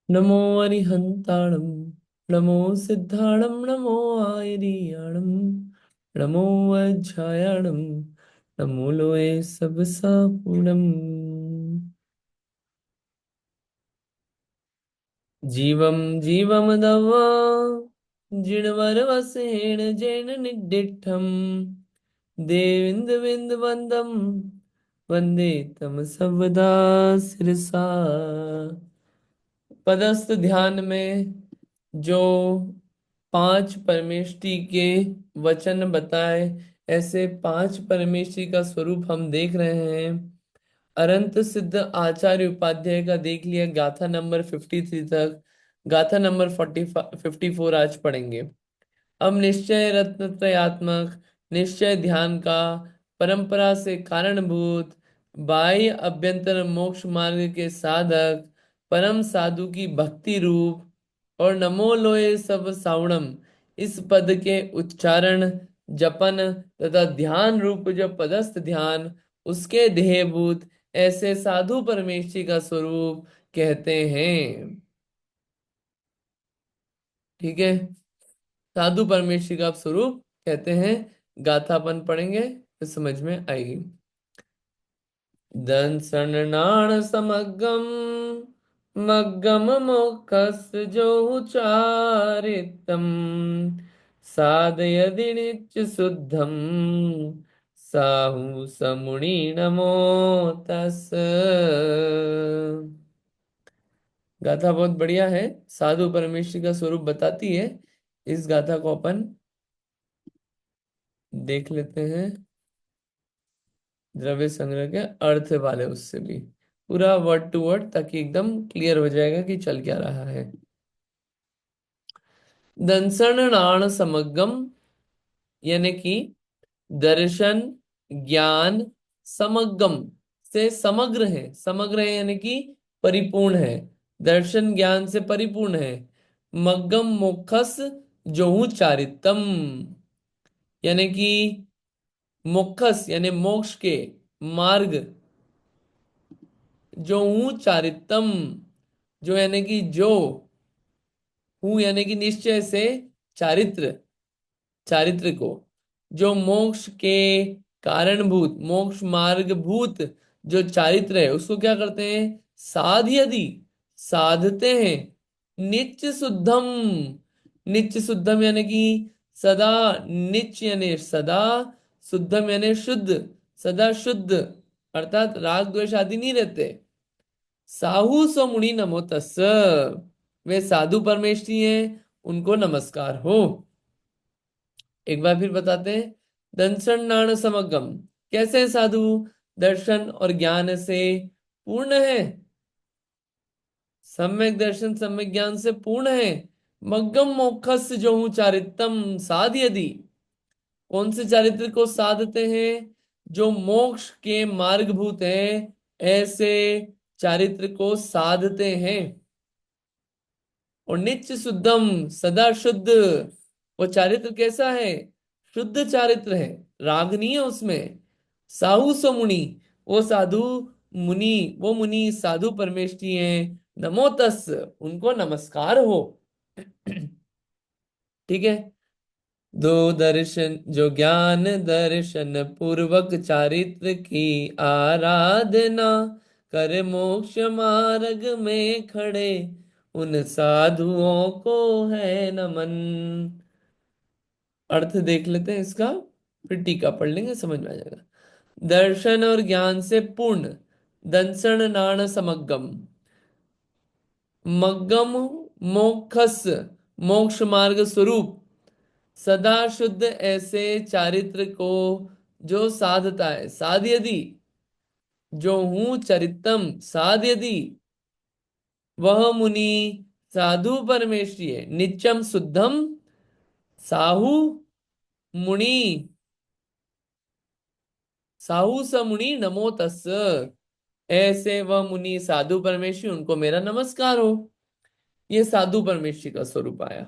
नमो अरिहंताणं नमो सिद्धाणं नमो आयरियाणं नमो वज्रायाणं नमो लोये सबसापूर्णम्। जीवं जीवमदवा जिणवरवसेन जैन निड्डिठम् देविन्दुबिन्दुवन्दं वन्दे तं सर्वदा सिरसा। पदस्थ ध्यान में जो पांच परमेष्टि के वचन बताए, ऐसे पांच परमेष्टि का स्वरूप हम देख रहे हैं। अनंत सिद्ध आचार्य उपाध्याय का देख लिया गाथा नंबर 53 तक। गाथा नंबर 54 आज पढ़ेंगे। अब निश्चय रत्नत्रयात्मक निश्चय ध्यान का परंपरा से कारणभूत बाह्य अभ्यंतर मोक्ष मार्ग के साधक परम साधु की भक्ति रूप और नमो लोय सब सावणम इस पद के उच्चारण जपन तथा ध्यान रूप जो पदस्थ ध्यान उसके ध्येयभूत ऐसे साधु परमेष्ठी का स्वरूप कहते हैं। ठीक है, साधु परमेष्ठी का स्वरूप कहते हैं। गाथापन पढ़ेंगे तो समझ में आएगी। दंसन नाण समगम मग्गम मोखस जो उचारितम साधयदि नित्य शुद्धम साहु समुनि नमो तस्। गाथा बहुत बढ़िया है, साधु परमेश्वरी का स्वरूप बताती है। इस गाथा को अपन देख लेते हैं द्रव्य संग्रह के अर्थ वाले उससे भी पूरा वर्ड टू वर्ड, ताकि एकदम क्लियर हो जाएगा कि चल क्या रहा है। दंसण नाण समगम यानी कि दर्शन ज्ञान समगम से समग्र है। समग्र है यानी कि परिपूर्ण है, दर्शन ज्ञान से परिपूर्ण है। मग्गम मोक्षस जोहू चारितम यानी कि मोक्षस यानी मोक्ष के मार्ग, जो हूँ चारितम जो यानी कि जो हूँ यानी कि निश्चय से चारित्र, चारित्र को जो मोक्ष के कारणभूत मोक्ष मार्ग भूत जो चारित्र है उसको क्या करते हैं, साध यदि साधते हैं। नित्य शुद्धम, नित्य शुद्धम यानी कि सदा, नित्य यानी सदा, शुद्धम यानी शुद्ध, सदा शुद्ध अर्थात राग द्वेष आदि नहीं रहते। साहू सो मुनि नमो तस्, वे साधु परमेष्ठी हैं, उनको नमस्कार हो। एक बार फिर बताते हैं। दंसन नाण समगम कैसे साधु दर्शन और ज्ञान से पूर्ण है, सम्यक दर्शन सम्यक ज्ञान से पूर्ण है। मग्गम मोक्षस जो हूँ चारितम साध यदि, कौन से चारित्र को साधते हैं, जो मोक्ष के मार्गभूत है ऐसे चारित्र को साधते हैं। और नित्य शुद्धम सदा शुद्ध, वो चारित्र कैसा है, शुद्ध चारित्र है, राग नहीं है उसमें। साहु सो मुनि, वो साधु मुनि, वो मुनि साधु परमेष्ठी हैं। नमो तस्, उनको नमस्कार हो। ठीक है। दो दर्शन जो ज्ञान दर्शन पूर्वक चारित्र की आराधना कर मोक्ष मार्ग में खड़े उन साधुओं को है नमन। अर्थ देख लेते हैं इसका, फिर टीका पढ़ लेंगे, समझ में आ जाएगा। दर्शन और ज्ञान से पूर्ण, दंसण नाण समगम, मग्गम मोक्षस मोक्ष मार्ग स्वरूप, सदा शुद्ध ऐसे चारित्र को जो साधता है। साध यदि जो हूं चरितम, साध यदि वह मुनि साधु परमेष्टि है। नित्यम शुद्धम साहु मुनि, साहु स मुनि नमो तस्, ऐसे वह मुनि साधु परमेष्टि, उनको मेरा नमस्कार हो। ये साधु परमेष्टि का स्वरूप आया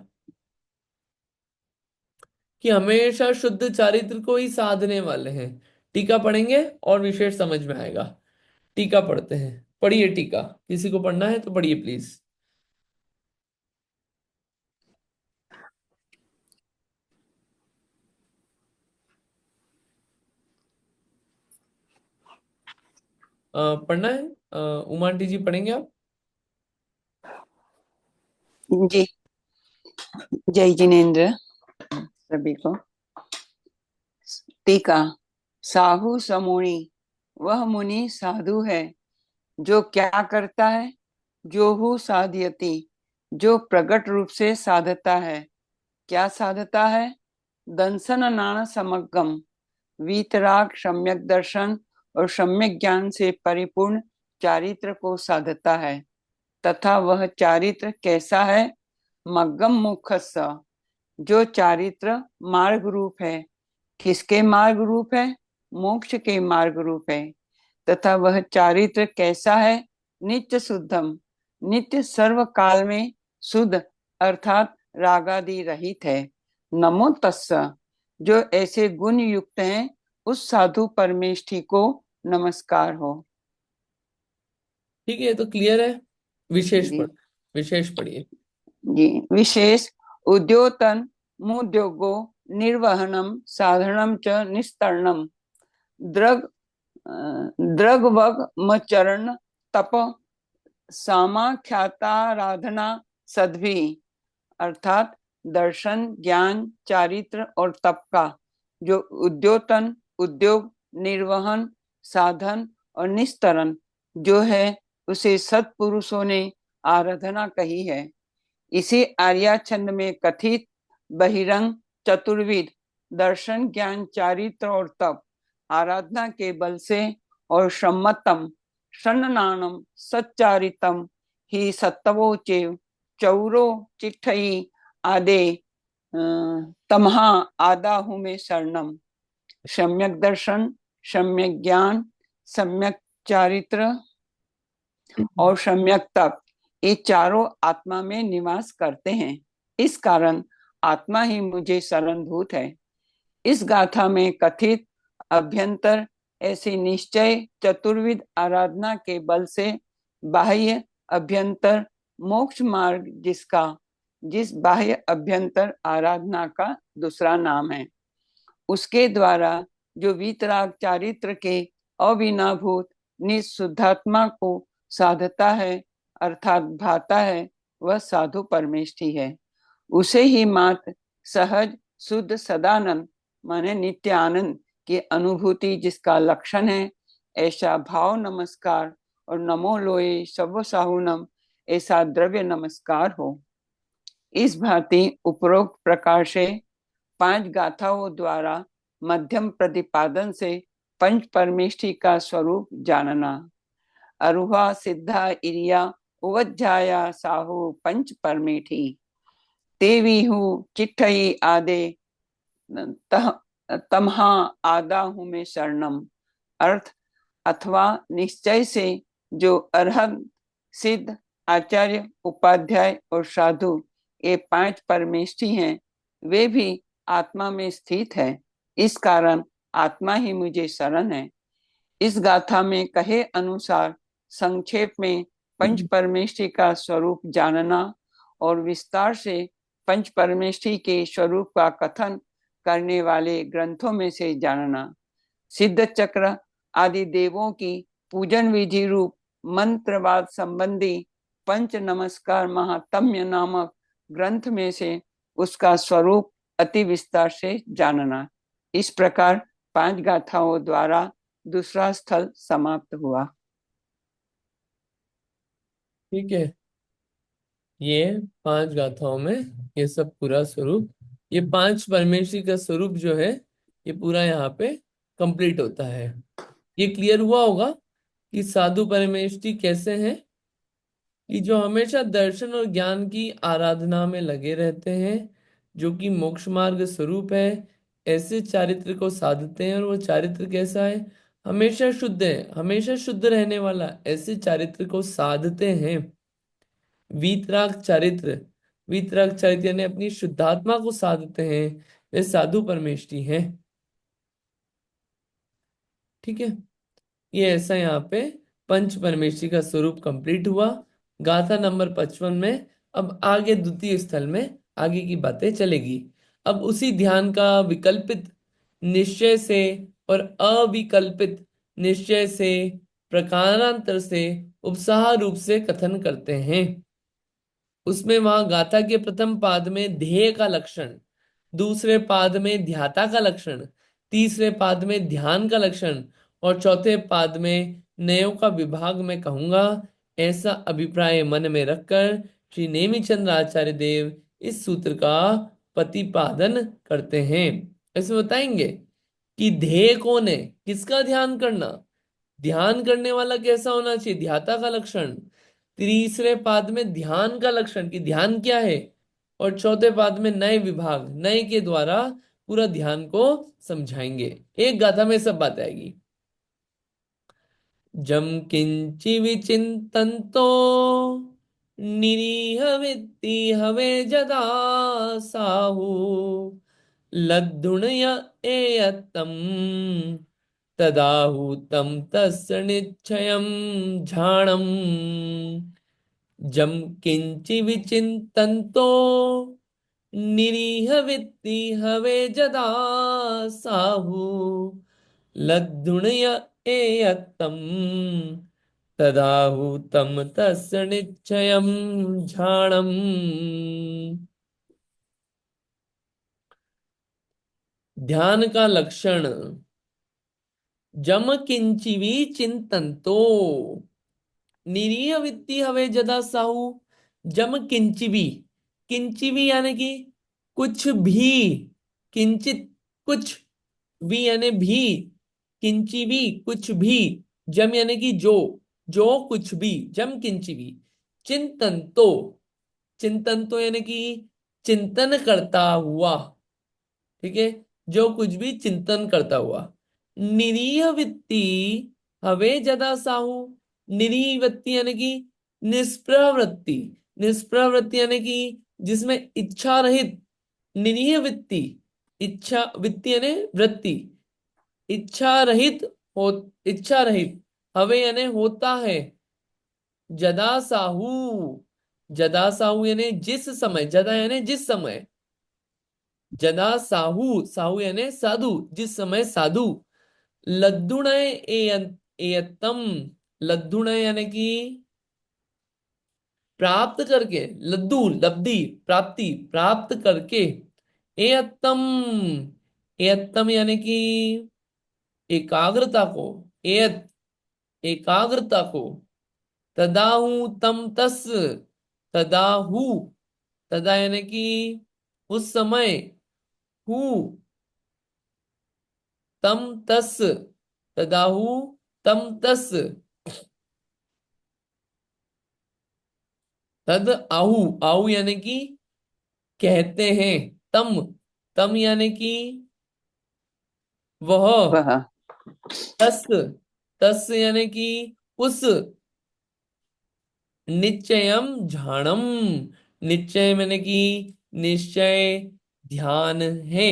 कि हमेशा शुद्ध चारित्र को ही साधने वाले हैं। टीका पढ़ेंगे और विशेष समझ में आएगा। टीका पढ़ते हैं, पढ़िए टीका, किसी को पढ़ना है तो पढ़िए प्लीज। पढ़ना है? उमा आंटी जी पढ़ेंगे आप? जी। जय जिनेन्द्र सभी को। टीका। साहु समुनि, वह मुनि साधु है जो क्या करता है। जो हु साधयति, जो प्रकट रूप से साधता है। क्या साधता है। दंसन नाण समगम, वीतराग सम्यक दर्शन और सम्यक ज्ञान से परिपूर्ण चारित्र को साधता है। तथा वह चारित्र कैसा है। मग्गम मुखस्स, जो चारित्र मार्ग रूप है। किसके मार्ग रूप है। मोक्ष के मार्ग रूप है। तथा वह चारित्र कैसा है। नित्य शुद्धम, नित्य सर्व काल में शुद्ध अर्थात रागादि रहित है। नमो तस्स, जो ऐसे गुण युक्त हैं उस साधु परमेष्ठी को नमस्कार हो। ठीक है, तो क्लियर है। विशेष जी। पढ़, विशेष पढ़िए। जी। विशेष। उद्योतन मुद्योगो निर्वहनम साधनम च निस्तरणम, द्रग द्रगवग मचरण तप सामाख्याताराधना सद्भि, अर्थात दर्शन ज्ञान चारित्र और तप का जो उद्योतन उद्योग निर्वहन साधन और निस्तरण जो है उसे सत्पुरुषों ने आराधना कही है। इसी आर्या छंद में कथित बहिरंग चतुर्विद दर्शन ज्ञान चारित्र और तप आराधना के बल से और सम्मतम सन्नानम सच्चारितम ही सत्तवो चेव चौरो चिट्ठई आदे तमहा आदाहु में शरणम, सम्यक दर्शन सम्यक ज्ञान सम्यक चारित्र और सम्यक तप, ये चारों आत्मा में निवास करते हैं। इस कारण आत्मा ही मुझे शरणभूत है। इस गाथा में कथित अभ्यंतर ऐसी निश्चय चतुर्विध आराधना के बल से बाह्य अभ्यंतर मोक्ष मार्ग जिस बाह्य अभ्यंतर आराधना का दूसरा नाम है उसके द्वारा जो वीतराग चारित्र के अविनाभूत निशुद्धात्मा को साधता है अर्थात भाता है वह साधु परमेष्ठी है। उसे ही मात्र सहज शुद्ध सदानंद माने नित्य आनंद की अनुभूति जिसका लक्षण है ऐसा भाव नमस्कार और नमो लोए सब साहुनम ऐसा द्रव्य नमस्कार हो। इस भांति उपरोक्त प्रकार से 5 गाथाओं द्वारा मध्यम प्रतिपादन से पंच परमेष्ठी का स्वरूप जानना। अरुहा सिद्धा इरिया उवज्जाया साहु पंच परमेठी, तेवीहु चिट्ठई आदे तमहा आदा हूं में शरणम, अर्थ अथवा निश्चय से जो अरहत सिद्ध आचार्य उपाध्याय और साधु ये 5 परमेष्ठी हैं वे भी आत्मा में स्थित है। इस कारण आत्मा ही मुझे शरण है। इस गाथा में कहे अनुसार संक्षेप में पंच परमेष्ठी का स्वरूप जानना और विस्तार से पंच परमेष्ठी के स्वरूप का कथन करने वाले ग्रंथों में से जानना। सिद्ध चक्र आदि देवों की पूजन विधि रूप मंत्रवाद संबंधी पंच नमस्कार महात्म्य नामक ग्रंथ में से उसका स्वरूप अति विस्तार से जानना। इस प्रकार 5 गाथाओं द्वारा दूसरा स्थल समाप्त हुआ। ठीक है, ये 5 गाथाओं में ये सब पूरा स्वरूप, ये 5 परमेश्वरी का स्वरूप जो है ये पूरा यहाँ पे कंप्लीट होता है। ये क्लियर हुआ होगा कि साधु परमेष्ठी कैसे हैं, कि जो हमेशा दर्शन और ज्ञान की आराधना में लगे रहते हैं, जो कि मोक्ष मार्ग स्वरूप है, ऐसे चारित्र को साधते हैं। और वो चारित्र कैसा है, हमेशा शुद्ध है, हमेशा शुद्ध रहने वाला, ऐसे चारित्र को साधते हैं। वीतराग चारित्र, वीतराग चारित्र यानी अपनी शुद्धात्मा को साधते हैं, वे साधु परमेष्ठी हैं। ठीक है, ये ऐसा यहाँ पे पंच परमेष्ठी का स्वरूप कंप्लीट हुआ। गाथा नंबर 55 में अब आगे द्वितीय स्थल में आगे की बातें चलेगी। अब उसी ध्यान का विकल्पित निश्चय से और अविकल्पित निश्चय से प्रकारांतर से उपसाह रूप से कथन करते हैं। उसमें वहां गाथा के प्रथम पाद में ध्येय का लक्षण, दूसरे पाद में ध्याता का लक्षण, तीसरे पाद में ध्यान का लक्षण और चौथे पाद में नयों का विभाग में कहूंगा, ऐसा अभिप्राय मन में रखकर श्री नेमिचंद्र आचार्य देव इस सूत्र का प्रतिपादन करते हैं। ऐसे बताएंगे कि ध्येय कौन है, किसका ध्यान करना, ध्यान करने वाला कैसा होना चाहिए, ध्याता का लक्षण, तीसरे पाद में ध्यान का लक्षण कि ध्यान क्या है, और चौथे पाद में नए विभाग, नए के द्वारा पूरा ध्यान को समझाएंगे। एक गाथा में सब बात आएगी। जम किंचि विचिंतन्तो निरीह वित्ति हवे जदा साहु लद्धुणय एयतम तदाहूतम तस्य निश्चयं झाणम्। जम किंचि विचिंतन्तो निरीह वित्ति हवे जदा साहु लद्धुणय एयत्तम तदाहूतम तस्य निश्चयं झाणम्। ध्यान का लक्षण। जम किंचिवी चिंतन्तो निरीह वित्ती हवे जदा साहू। जम किंचिवी, किंचिवी यानी कि कुछ भी, किंचित कुछ, भी यानी भी, किंचिवी कुछ भी, जम यानी कि जो कुछ भी, जम किंचिवी, चिंतन तो, चिंतन तो यानी कि चिंतन करता हुआ, ठीक है, जो कुछ भी चिंतन करता हुआ। निरीह वित्ती हवे जदा साहू, निरीह वृत्ति यानी कि निष्प्रह वृत्ति, निष्प्रह वृत्ति यानी कि जिसमें इच्छा रहित, निरीह वित्ति, इच्छा वित्ति यानी वृत्ति, इच्छा रहित हो, इच्छा रहित, हवे यानी होता है, जदा साहू, जदा साहू यानी जिस समय, जदा यानी जिस समय, जदा साहू, साहू यानी साधु, जिस समय साधु, लद्दुणय एयतम, लद्दुणय यानी कि प्राप्त करके, लद्दू लब्धि प्राप्ति, प्राप्त करके, एयतम, एयतम यानी कि एकाग्रता को, एयत एकाग्रता को, तदाहू तम तस्, तदाहू, तदा यानी कि उस समय, हु, तम तस्, तदाहू तम तस्, तद आहू, आहू यानी कि कहते हैं, तम, तम यानी कि वह, वह। तस्, तस् यानी कि उस, निश्चयम झाणम, निश्चय मैंने कि निश्चय, ध्यान है,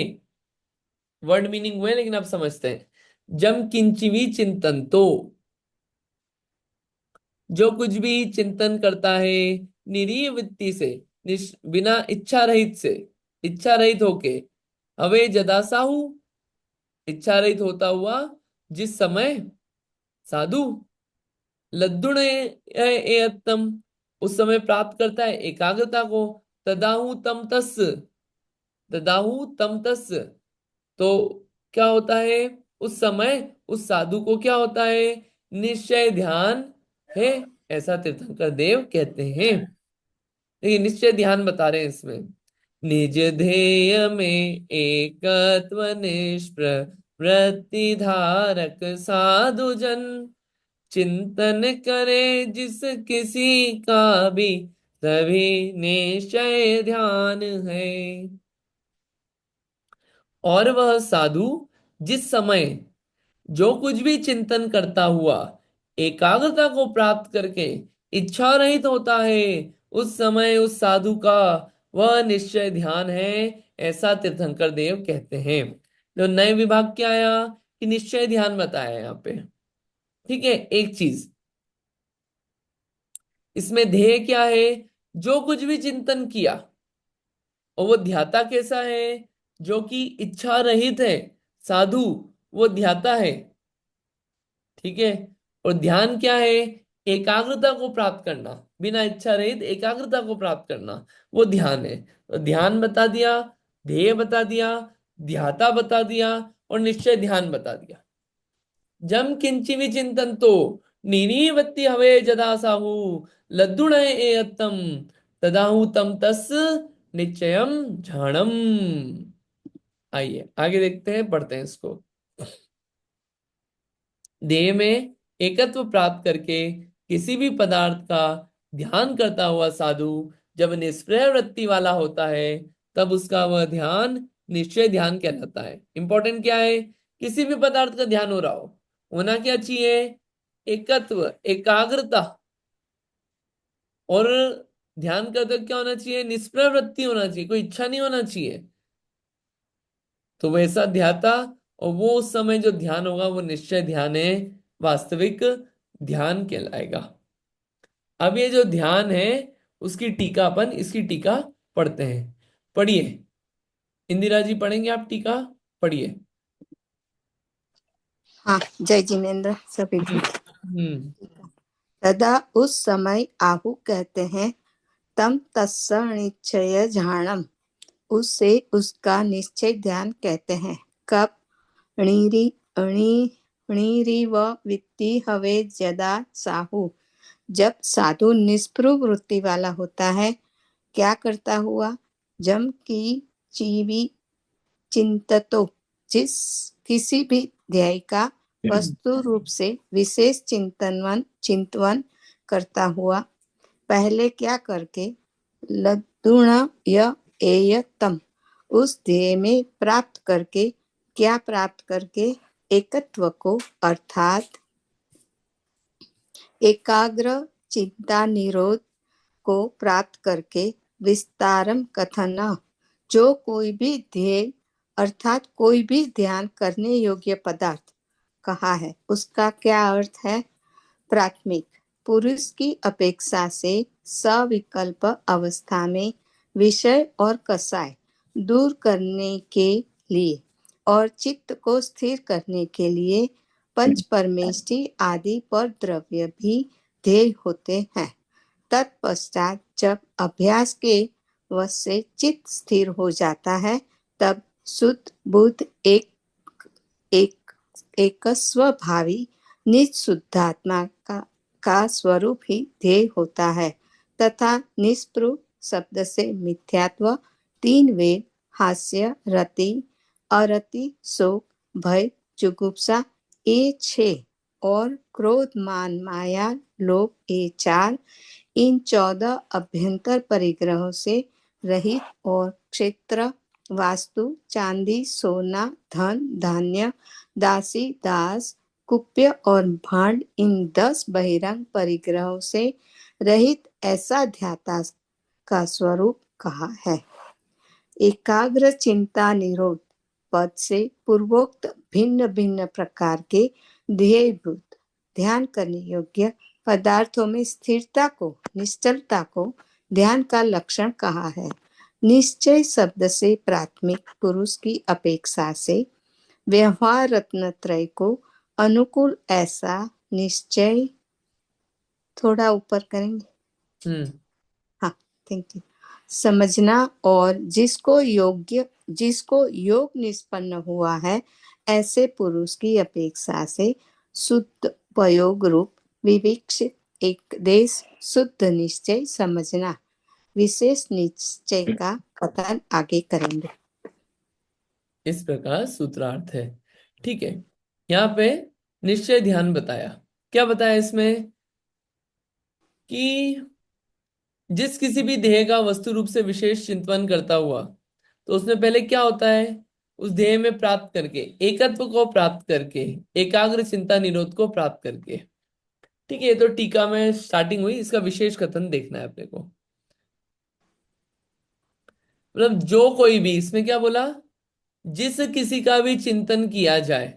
वर्ड मीनिंग हुए लेकिन आप समझते हैं। जम किंचिवी चिंतन तो, जो कुछ भी चिंतन करता है निरीह वृत्ति से, बिना इच्छा रहित से, इच्छा रहित होके, अवे जदासाहु, इच्छा रहित होता हुआ जिस समय साधु, लद्दुण एयत्तम, उस समय प्राप्त करता है एकाग्रता को, तदाहु तम तस्, तदाहु तम तस्, तो क्या होता है उस समय, उस साधु को क्या होता है, निश्चय ध्यान है, ऐसा तीर्थंकर देव कहते हैं। देखिए निश्चय ध्यान बता रहे हैं इसमें। निज ध्येय में एकत्व निष्प्र वृत्ति धारक साधु जन, चिंतन करे जिस किसी का भी सभी निश्चय ध्यान है। और वह साधु जिस समय जो कुछ भी चिंतन करता हुआ एकाग्रता को प्राप्त करके इच्छा रहित होता है, उस समय उस साधु का वह निश्चय ध्यान है, ऐसा तीर्थंकर देव कहते हैं। तो नए विभाग क्या आया कि निश्चय ध्यान बताया यहाँ पे। ठीक है, एक चीज इसमें ध्येय क्या है, जो कुछ भी चिंतन किया, और वो ध्याता कैसा है, जो कि इच्छा रहित है, साधु वो ध्याता है, ठीक है, और ध्यान क्या है? एकाग्रता को प्राप्त करना, बिना इच्छा रहित एकाग्रता को प्राप्त करना, वो ध्यान है। तो ध्यान बता दिया, ध्येय बता दिया, ध्याता बता दिया, और निश्चय ध्यान बता दिया। जम किंचि विचिंतन्तो निरीवत्ति हवे जदा साहु लद्दुण एयत्तम तदाहु तम तस् निश्चयम झाणम। आइए आगे देखते हैं, पढ़ते हैं इसको। देह में एकत्व प्राप्त करके किसी भी पदार्थ का ध्यान करता हुआ साधु जब निष्क्रिय वृत्ति वाला होता है, तब उसका वह ध्यान निश्चय ध्यान कहलाता है। इंपॉर्टेंट क्या है? किसी भी पदार्थ का ध्यान हो रहा हो, होना क्या चाहिए? एकत्व, एकाग्रता। और ध्यान करते वक्त क्या होना चाहिए? निष्क्रिय वृत्ति होना चाहिए, कोई इच्छा नहीं होना चाहिए। तो वैसा ध्याता, और वो उस समय जो ध्यान होगा वो निश्चय ध्यान है, वास्तविक ध्यान कहलाएगा। अब ये जो ध्यान है, उसकी टीका, अपन इसकी टीका पढ़ते हैं। पढ़िए इंदिरा जी, पढ़ेंगे आप टीका? पढ़िए। हाँ, जय जिनेन्द्र सभी को। हम्म। तदा उस समय आहु कहते हैं, तम तस्स निश्चय झाणम, उससे उसका निश्चय ध्यान कहते हैं। कब? णीरी अणी णीरी व वित्ति हवे जदा साहु, जब साधु निष्पृह वृत्ति वाला होता है। क्या करता हुआ? जम की चीवी चिंततो, जिस किसी भी ध्येय का वस्तु रूप से विशेष चिंतवन करता हुआ। पहले क्या करके? लद्दुण य एयतम, उस ध्येय में प्राप्त करके। क्या प्राप्त करके? एकत्व को, अर्थात एकाग्र चिंता निरोध को प्राप्त करके। विस्तारम कथन, जो कोई भी ध्येय अर्थात कोई भी ध्यान करने योग्य पदार्थ कहा है, उसका क्या अर्थ है? प्राथमिक, पुरुष की अपेक्षा से सविकल्प अवस्था में विषय और कषाय दूर करने के लिए और चित्त को स्थिर करने के लिए पंच परमेष्टि आदि पर द्रव्य भी ध्येय होते हैं। तत्पश्चात जब अभ्यास के वश से चित्त स्थिर हो जाता है, तब शुद्ध बुद्ध एक स्वभावी निज शुद्धात्मा का स्वरूप ही ध्येय होता है, तथा निष्पृह शब्द से मिथ्यात्व, तीन वेद, हास्य, रति, अरति, शोक, भय, जुगुप्सा, ये 6 और क्रोध, मान, माया, लोभ, ये 4, इन 14 अभ्यंतर परिग्रहों से रहित और क्षेत्र, वास्तु, चांदी, सोना, धन, धान्य, दासी, दास, कुप्य और भांड, इन 10 बहिरंग परिग्रहों से रहित ऐसा ध्याता का स्वरूप कहा है। एकाग्र चिंता निरोध पद से पूर्वोक्त भिन्न भिन्न प्रकार के ध्येयभूत ध्यान करने योग्य पदार्थों में स्थिरता को, निश्चलता को ध्यान का लक्षण कहा है। निश्चय शब्द से प्राथमिक पुरुष की अपेक्षा से व्यवहार रत्नत्रय को अनुकूल ऐसा निश्चय, थोड़ा ऊपर करेंगे। हाँ, थैंक यू। समझना, और जिसको योग निष्पन्न हुआ है, ऐसे पुरुष की अपेक्षा से शुद्ध उपयोग रूप विवेक्षित एक देश शुद्ध निश्चय समझना। विशेष निश्चय का कथन आगे करेंगे। इस प्रकार सूत्रार्थ है। ठीक है, यहाँ पे निश्चय ध्यान बताया। क्या बताया इसमें? कि जिस किसी भी ध्येय का वस्तु रूप से विशेष चिंतन करता हुआ, तो उसमें पहले क्या होता है? उस ध्येय में प्राप्त करके, एकत्व को प्राप्त करके, एकाग्र चिंता निरोध को प्राप्त करके। ठीक है, ये तो टीका में स्टार्टिंग हुई, इसका विशेष कथन देखना है अपने को। मतलब जो कोई भी, इसमें क्या बोला? जिस किसी का भी चिंतन किया जाए।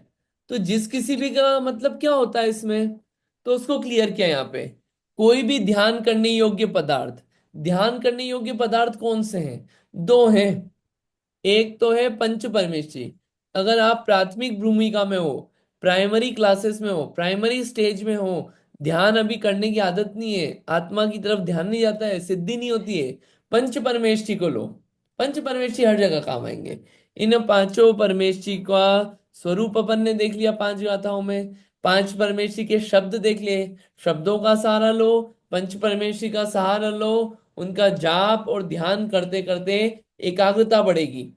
तो जिस किसी भी का मतलब क्या होता है इसमें? तो उसको क्लियर किया यहाँ पे। कोई भी ध्यान करने योग्य पदार्थ। ध्यान करने योग्य पदार्थ कौन से हैं? दो हैं। एक तो है पंच परमेष्टि। अगर आप प्राथमिक भूमिका में हो, प्राइमरी क्लासेस में हो, प्राइमरी स्टेज में हो, ध्यान अभी करने की आदत नहीं है, आत्मा की तरफ ध्यान नहीं जाता है, सिद्धि नहीं होती है, पंच परमेष्ठी को लो। पंच परमेष्ठी हर जगह काम आएंगे। इन पांचों परमेष्ठी का स्वरूप अपन ने देख लिया पांच गाथाओं में, पांच परमेष्ठी के शब्द देख लिए, शब्दों का सहारा लो, पंच परमेष्ठी का सहारा लो, उनका जाप और ध्यान करते करते एकाग्रता बढ़ेगी।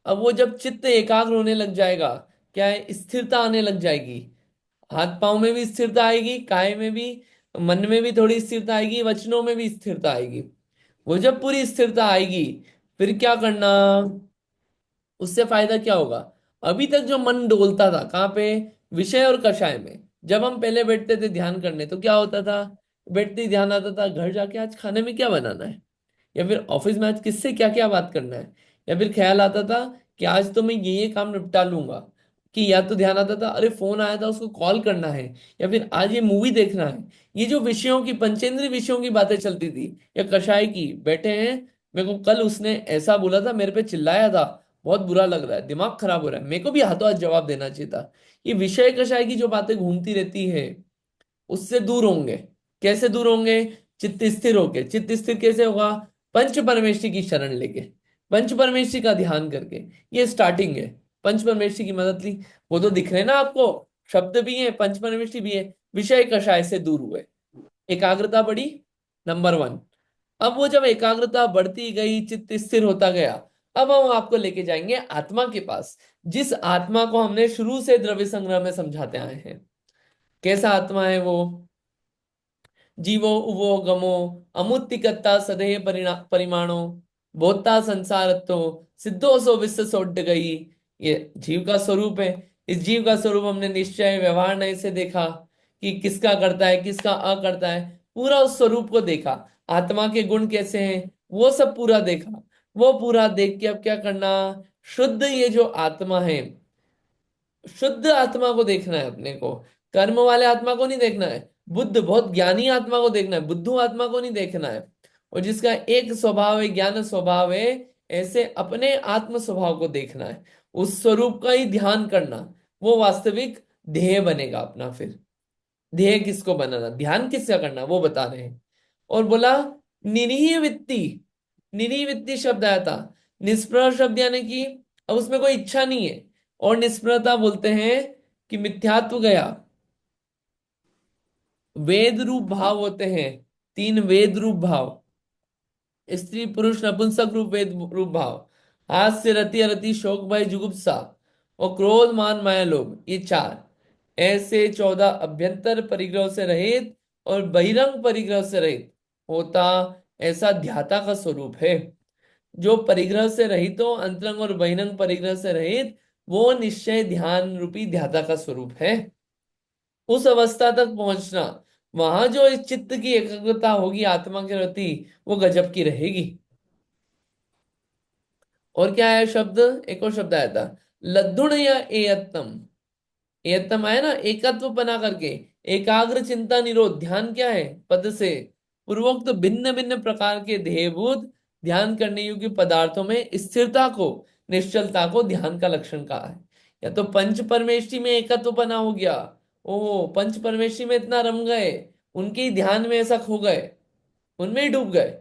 अब वो जब चित्त एकाग्र होने लग जाएगा, क्या है, स्थिरता आने लग जाएगी, हाथ पांव में भी स्थिरता आएगी, काय में भी, मन में भी थोड़ी स्थिरता आएगी, वचनों में भी स्थिरता आएगी। वो जब पूरी स्थिरता आएगी, फिर क्या करना, उससे फायदा क्या होगा। अभी तक जो मन डोलता था कहाँ पे, विषय और कषाय में। जब हम पहले बैठते थे ध्यान करने तो क्या होता था, बैठते ही ध्यान आता था घर जाके आज खाने में क्या बनाना है, या फिर ऑफिस में आज किससे क्या क्या बात करना है, या फिर ख्याल आता था कि आज तो मैं ये काम निपटा लूंगा, कि या तो ध्यान आता था अरे फोन आया था उसको कॉल करना है, या फिर आज ये मूवी देखना है। ये जो विषयों की, पंचेंद्रीय विषयों की बातें चलती थी, या कषाय की, बैठे हैं, मेरे को कल उसने ऐसा बोला था, मेरे पे चिल्लाया था, बहुत बुरा लग रहा है, दिमाग खराब हो रहा है, मेरे को भी हाथों हाथ जवाब देना चाहिए था। ये विषय कषाय की जो बातें घूमती रहती है, उससे दूर होंगे। कैसे दूर होंगे, चित्त स्थिर होके। चित्त स्थिर कैसे होगा, पंच परमेष्ठी की शरण लेके, पंच परमेष्ठी का ध्यान करके। ये स्टार्टिंग है, पंच परमेष्ठी की मदद ली। वो तो दिख रहे हैं ना आपको, शब्द भी है, पंच परमेष्ठी भी है, विषय कषाय से दूर हुए, एकाग्रता बढ़ी, नंबर वन। अब वो जब एकाग्रता बढ़ती गई, चित्त स्थिर होता गया, अब हम आपको लेके जाएंगे आत्मा के पास, जिस आत्मा को हमने शुरू से द्रव्य संग्रह में समझाते आए हैं। कैसा आत्मा है वो, जीवो उवो गमो अमुत्तिकत्ता सदेह परिमाणो बोधता संसारत्तो सिद्धो सो विश्व सोड गई। ये जीव का स्वरूप है। इस जीव का स्वरूप हमने निश्चय व्यवहार नए से देखा कि किसका करता है किसका अ करता है, पूरा उस स्वरूप को देखा। आत्मा के गुण कैसे हैं वो सब पूरा देखा। वो पूरा देख के अब क्या करना, शुद्ध ये जो आत्मा है, शुद्ध आत्मा को देखना है अपने को, कर्म वाले आत्मा को नहीं देखना है। बुद्ध, बहुत ज्ञानी आत्मा को देखना है, बुद्धू आत्मा को नहीं देखना है। और जिसका एक स्वभाव है, ज्ञान स्वभाव है, ऐसे अपने आत्म स्वभाव को देखना है, उस स्वरूप का ही ध्यान करना। वो वास्तविक ध्येय बनेगा अपना। फिर ध्येय किसको बनाना, ध्यान किसका करना, वो बता रहे हैं। और बोला निरीह वित्ती, निरीह वित्ती शब्द आया था, निष्प्रह शब्द यानी कि अब उसमें कोई इच्छा नहीं है। और निष्प्रहता बोलते हैं कि मिथ्यात्व गया। वेद रूप भाव होते हैं, तीन वेद रूप भाव, स्त्री पुरुष नपुंसक रूप वेद रूप भाव, हास्य रति अरति शोक भय जुगुप्सा और क्रोध मान माया लोभ, ये चार। ऐसे 14 अभ्यंतर परिग्रह से रहित और बहिरंग परिग्रह से रहित होता, ऐसा ध्याता का स्वरूप है। जो परिग्रह से रहित हो, अंतरंग और बहिरंग परिग्रह से रहित, वो निश्चय ध्यान रूपी ध्याता का स्वरूप है। उस अवस्था तक पहुंचना, वहां जो इस चित्त की एकाग्रता होगी आत्मा के प्रति, वो गजब की रहेगी। और क्या है शब्द, एक और शब्द आया था, लद्दुण या एयत्तम। एयत्तम आया ना, एकत्व बना करके, एकाग्र चिंता निरोध, ध्यान क्या है, पद से पूर्वोक्त भिन्न भिन्न प्रकार के ध्येयभूत ध्यान करने योग्य पदार्थों में स्थिरता को, निश्चलता को ध्यान का लक्षण कहा है। या तो पंच परमेष्ठी में एकत्व बना हो गया, ओ पंच परमेष्ठी में इतना रम गए, उनके ही ध्यान में ऐसा खो गए, उनमें ही डूब गए,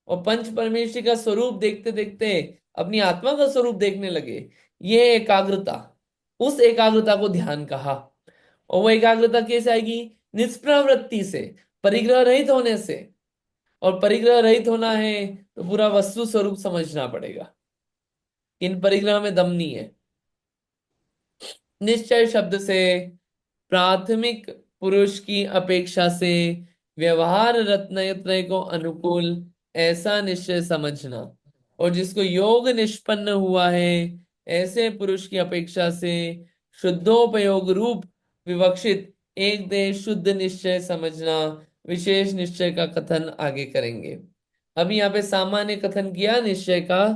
और पंच परमेष्ठी का स्वरूप देखते देखते अपनी आत्मा का स्वरूप देखने लगे। ये एकाग्रता, उस एकाग्रता को ध्यान कहा। और वो एकाग्रता कैसे आएगी, निष्प्रवृत्ति से, परिग्रह रहित होने से। और परिग्रह रहित होना है तो पूरा वस्तु स्वरूप समझना पड़ेगा, इन परिग्रह में दम नहीं है। निश्चय शब्द से प्राथमिक पुरुष की अपेक्षा से व्यवहार रत्नत्रय को अनुकूल ऐसा निश्चय समझना। और जिसको योग निष्पन्न हुआ है, ऐसे पुरुष की अपेक्षा से शुद्धोपयोग रूप विवक्षित एक देश शुद्ध निश्चय समझना। विशेष निश्चय का कथन आगे करेंगे। अभी यहाँ पे सामान्य कथन किया निश्चय का,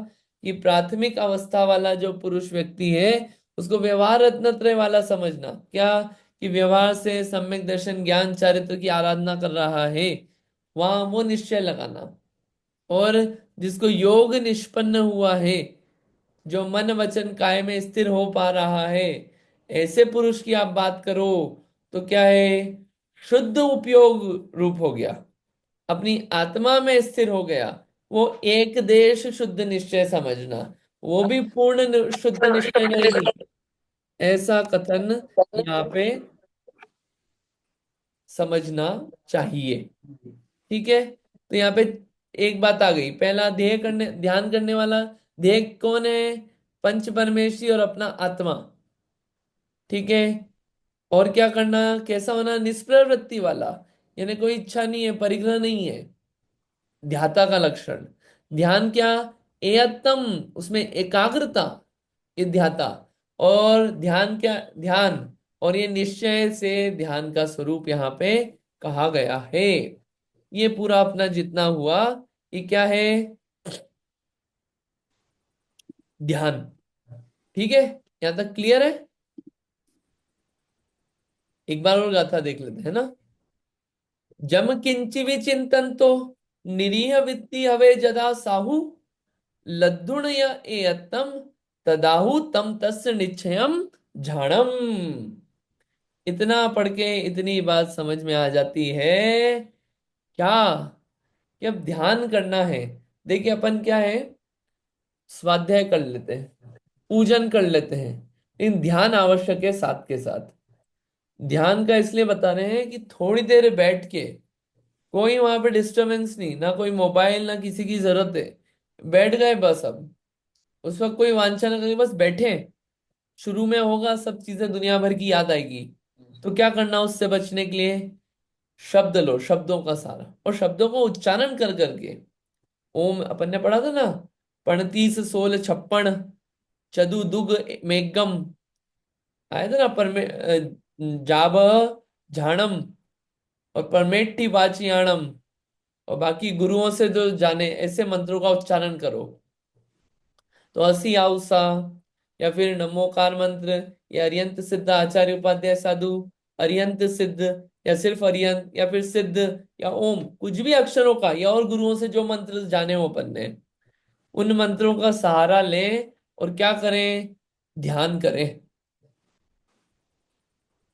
कि प्राथमिक अवस्था वाला जो पुरुष व्यक्ति है, उसको व्यवहार रत्नत्रय वाला समझना। क्या, कि व्यवहार से सम्यक दर्शन ज्ञान चारित्र की आराधना कर रहा है, वहां वो निश्चय लगाना। और जिसको योग निष्पन्न हुआ है, जो मन वचन काय में स्थिर हो पा रहा है, ऐसे पुरुष की आप बात करो तो क्या है, शुद्ध उपयोग रूप हो गया, अपनी आत्मा में स्थिर हो गया। वो एक देश शुद्ध निश्चय समझना, वो भी पूर्ण शुद्ध निश्चय नहीं, ऐसा कथन यहाँ पे समझना चाहिए। ठीक है, तो यहाँ पे एक बात आ गई, पहला ध्येय करने ध्यान करने वाला ध्येय कौन है, पंच परमेश्वरी और अपना आत्मा। ठीक है, और क्या करना, कैसा होना, निष्प्रवृत्ति वाला, यानी कोई इच्छा नहीं है, परिग्रह नहीं है, ध्याता का लक्षण। ध्यान क्या, एयतम, उसमें एकाग्रता, ये ध्याता। और ध्यान क्या, ध्यान और ये निश्चय से ध्यान का स्वरूप यहाँ पे कहा गया है। ये पूरा अपना जितना हुआ, ये क्या है, ध्यान। ठीक है, यहां तक क्लियर है। एक बार और गाथा देख लेते हैं ना। जम किंचि विचिंतन तो निरीह वित्ति हवे जदा साहू, लद्दुण य एयतम तदाहु तम तस्य निश्चयम झाणम। इतना पढ़ के इतनी बात समझ में आ जाती है क्या, कि अब ध्यान करना है। देखिए अपन क्या है, स्वाध्याय कर लेते हैं, पूजन कर लेते हैं, लेकिन ध्यान आवश्यक है साथ के साथ। ध्यान का इसलिए बता रहे हैं कि थोड़ी देर बैठ के, कोई वहां पे डिस्टरबेंस नहीं, ना कोई मोबाइल, ना किसी की जरूरत है, बैठ गए बस। अब उस वक्त कोई वांछा ना करें, बस बैठे। शुरू में होगा सब चीजें दुनिया भर की याद आएगी, तो क्या करना उससे बचने के लिए, शब्द लो, शब्दों का सारा, और शब्दों को उच्चारण कर करके। ओम अपन ने पढ़ा था ना, पणतीस सोल छप्पन, चदु दुग मेघम, आया था ना, जाब झाणम और परमेट्टी बाचियाणम, और बाकी गुरुओं से जो जाने, ऐसे मंत्रों का उच्चारण करो। तो असी आउसा, या फिर नमोकार मंत्र, या अरियंत सिद्ध आचार्य उपाध्याय साधु, अरियंत सिद्ध, या सिर्फ अरियंत, या फिर सिद्ध, या ओम, कुछ भी अक्षरों का, या और गुरुओं से जो मंत्र जाने हो अपन ने, उन मंत्रों का सहारा लें और क्या करें, ध्यान करें।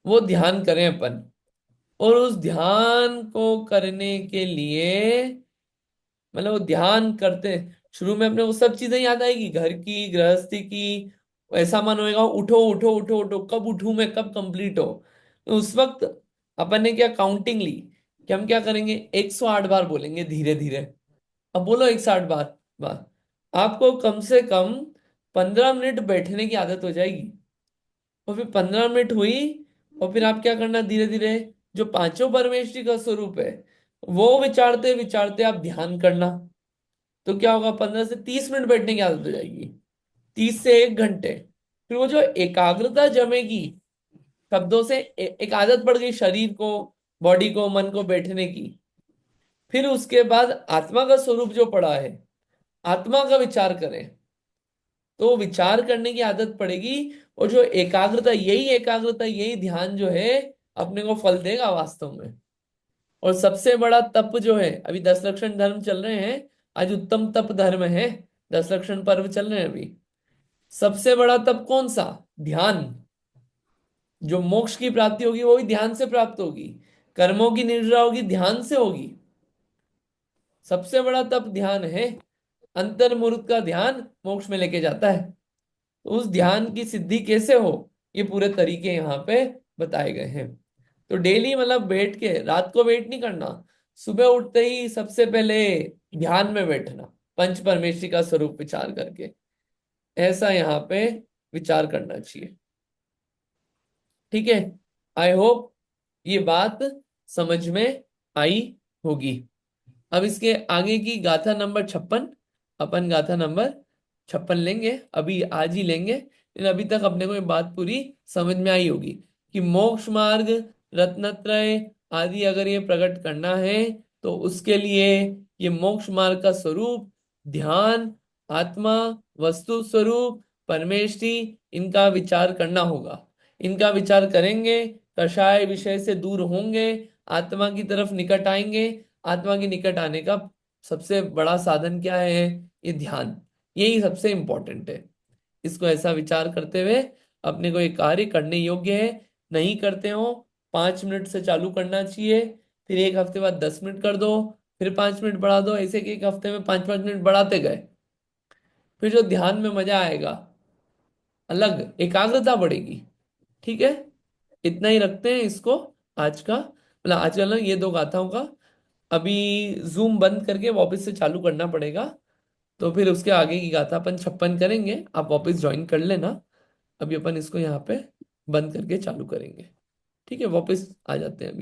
वो ध्यान करें अपन, और उस ध्यान को करने के लिए, मतलब वो ध्यान करते शुरू में अपने वो सब चीजें याद आएगी, घर की, गृहस्थी की। ऐसा मन होएगा, उठो उठो उठो उठो, कब उठूं मैं, कब कंप्लीट हो। तो उस वक्त अपन ने क्या काउंटिंग ली, कि हम क्या करेंगे, 108 बार बोलेंगे धीरे धीरे। अब बोलो 108 बार, आपको कम से कम 15 मिनट बैठने की आदत हो जाएगी। और फिर 15 मिनट हुई, और फिर आप क्या करना, धीरे धीरे जो पांचों परमेश्वरी का स्वरूप है, वो विचारते विचारते आप ध्यान करना। तो क्या होगा, 15 से 30 मिनट बैठने की आदत हो जाएगी, 30 से 1 घंटे। फिर वो जो एकाग्रता जमेगी शब्दों से, एक आदत पड़ गई शरीर को, बॉडी को, मन को बैठने की। फिर उसके बाद आत्मा का स्वरूप जो पड़ा है, आत्मा का विचार करें, तो विचार करने की आदत पड़ेगी। और जो एकाग्रता, यही एकाग्रता, यही ध्यान जो है, अपने को फल देगा वास्तव में। और सबसे बड़ा तप जो है, अभी 10 लक्षण धर्म चल रहे हैं, आज उत्तम तप धर्म है, 10 लक्षण पर्व चल रहे हैं अभी। सबसे बड़ा तप कौन सा, ध्यान। जो मोक्ष की प्राप्ति होगी वो भी ध्यान से प्राप्त होगी, कर्मों की निर्जरा होगी, ध्यान से होगी। सबसे बड़ा तप ध्यान है, अंतर्मुख का ध्यान मोक्ष में लेके जाता है। तो उस ध्यान की सिद्धि कैसे हो, ये पूरे तरीके यहाँ पे बताए गए हैं। तो डेली मतलब बैठ के, रात को वेट नहीं करना, सुबह उठते ही सबसे पहले ध्यान में बैठना, पंच परमेश्वरी का स्वरूप विचार करके, ऐसा यहाँ पे विचार करना चाहिए। ठीक है, आई होप ये बात समझ में आई होगी। अब इसके आगे की गाथा नंबर 56, अपन गाथा नंबर 56 लेंगे, अभी आज ही लेंगे, लेकिन अभी तक अपने को ये बात पूरी समझ में आई होगी कि मोक्ष मार्ग, रत्नत्रय आदि अगर ये प्रकट करना है, तो उसके लिए ये मोक्ष मार्ग का स्वरूप, ध्यान, आत्मा, वस्तु स्वरूप, परमेष्टि, इनका विचार करना होगा। इनका विचार करेंगे, कषाय विषय से दूर होंगे, आत्मा की तरफ निकट आएंगे। आत्मा के निकट आने का सबसे बड़ा साधन क्या है, ये ध्यान, यही सबसे इंपॉर्टेंट है। इसको ऐसा विचार करते हुए अपने को ये कार्य करने योग्य है, नहीं करते हो 5 मिनट से चालू करना चाहिए, फिर एक हफ्ते बाद 10 मिनट कर दो, फिर 5 मिनट बढ़ा दो, ऐसे कि एक हफ्ते में 5-5 मिनट बढ़ाते गए, फिर जो ध्यान में मजा आएगा, अलग एकाग्रता बढ़ेगी। ठीक है, इतना ही रखते हैं इसको आज का, मतलब आज का ना ये दो गाथाओं का। अभी जूम बंद करके वापस से चालू करना पड़ेगा, तो फिर उसके आगे की गाथा अपन 56 करेंगे, आप वापस ज्वाइन कर लेना। अभी अपन इसको यहाँ पे बंद करके चालू करेंगे। ठीक है, वापस आ जाते हैं अभी।